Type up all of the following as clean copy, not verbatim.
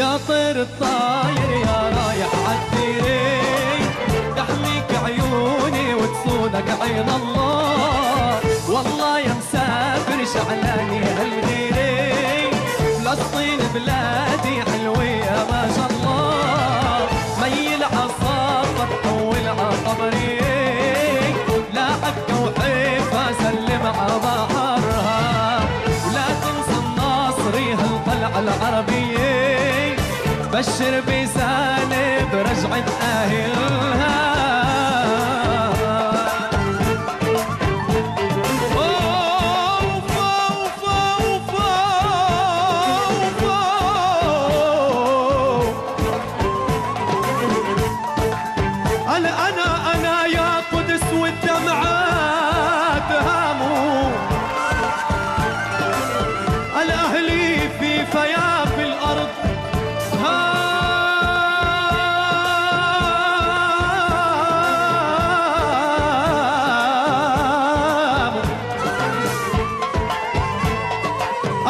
يا طير الطاير يا رايح عالديري، تحميك عيوني وتصونك عين الله. والله يا مسافر شعلاني هالغيري، فلسطين بلادي حلوة يا ما شاء الله. مي العصافر حول عقبري، لا عكا وحيفا سلم عبحرها، ولا تنسى الناصري هالقلعة العربية، بشر بسالب رجعة أهلها. أنا يا قدس والدمعات هاموا، الأهلي في فياف الأرض هاموا.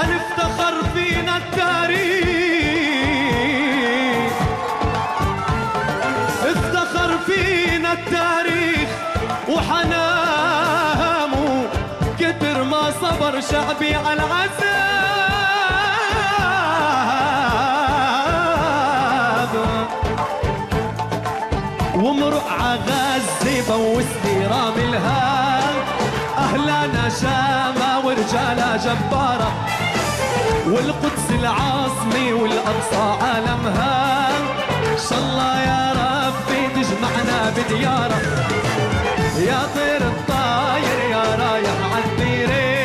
أنا افتخر فينا التاريخ، افتخر فينا التاريخ وحنامه، كتر ما صبر شعبي على العذاب، ومرق عغزة بوسني رامي الهام. أهلنا شامة ورجالة جبارة، والقدس العاصمة والأقصى عالمها، إن شاء الله يا ربي تجمعنا بديارة. يا طير الطاير يا رايح عالديري،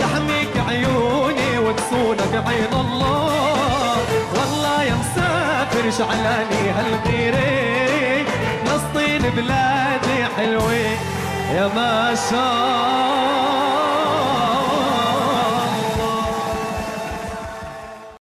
تحميك عيوني وتصونك عين الله. والله يا مسافر شعلاني هالغيري، فلسطين بلادي حلوة يا ما شاء